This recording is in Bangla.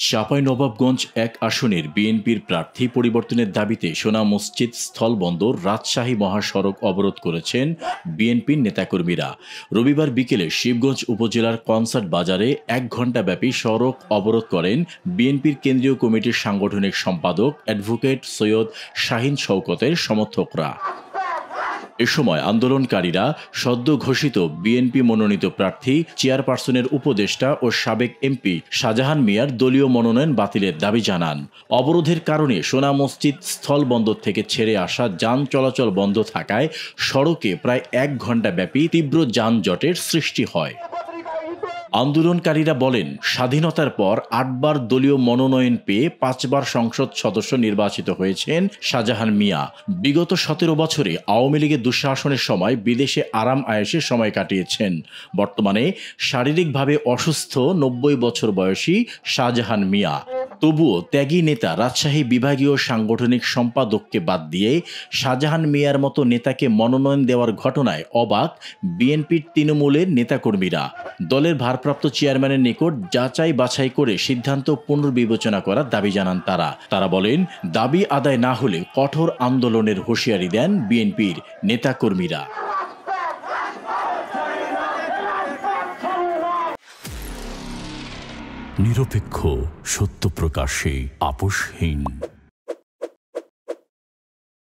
চাঁপাইনবাবগঞ্জ ১ আসনের বিএনপির প্রার্থী পরিবর্তনের দাবিতে সোনা মসজিদ স্থলবন্দর রাজশাহী মহাসড়ক অবরোধ করেছেন বিএনপির নেতাকর্মীরা। রবিবার বিকেলে শিবগঞ্জ উপজেলার কনসার্ট বাজারে ১ ঘণ্টাব্যাপী সড়ক অবরোধ করেন বিএনপির কেন্দ্রীয় কমিটির সাংগঠনিক সম্পাদক অ্যাডভোকেট সৈয়দ শাহীন শওকতের সমর্থকরা। এ সময় আন্দোলনকারীরা সদ্য ঘোষিত বিএনপি মনোনীত প্রার্থী চেয়ারপারসনের উপদেষ্টা ও সাবেক এমপি শাহজাহান মিয়ার দলীয় মনোনয়ন বাতিলের দাবি জানান। অবরোধের কারণে সোনা মসজিদ স্থলবন্দর থেকে ছেড়ে আসা যান চলাচল বন্ধ থাকায় সড়কে প্রায় ১ ঘণ্টাব্যাপী তীব্র যানজটের সৃষ্টি হয়। আন্দোলনকারীরা বলেন, স্বাধীনতার পর ৮ বার দলীয় মনোনয়ন পেয়ে ৫ বার সংসদ সদস্য নির্বাচিত হয়েছেন শাহজাহান মিয়া। বিগত ১৭ বছরে আওয়ামী লীগের দুঃশাসনের সময় বিদেশে আরাম আয়েশে সময় কাটিয়েছেন। বর্তমানে শারীরিকভাবে অসুস্থ ৯০ বছর বয়সী শাহজাহান মিয়া। তবুও ত্যাগী নেতা রাজশাহী বিভাগীয় সাংগঠনিক সম্পাদককে বাদ দিয়ে শাহজাহান মিয়ার মতো নেতাকে মনোনয়ন দেওয়ার ঘটনায় অবাক বিএনপির তৃণমূলের নেতাকর্মীরা। দলের ভারপ্রাপ্ত চেয়ারম্যানের নিকট যাচাই বাছাই করে সিদ্ধান্ত পুনর্বিবেচনা করার দাবি জানান তারা বলেন, দাবি আদায় না হলে কঠোর আন্দোলনের হুঁশিয়ারি দেন বিএনপির নেতাকর্মীরা। নিরপেক্ষ, সত্য প্রকাশে আপোষহীন।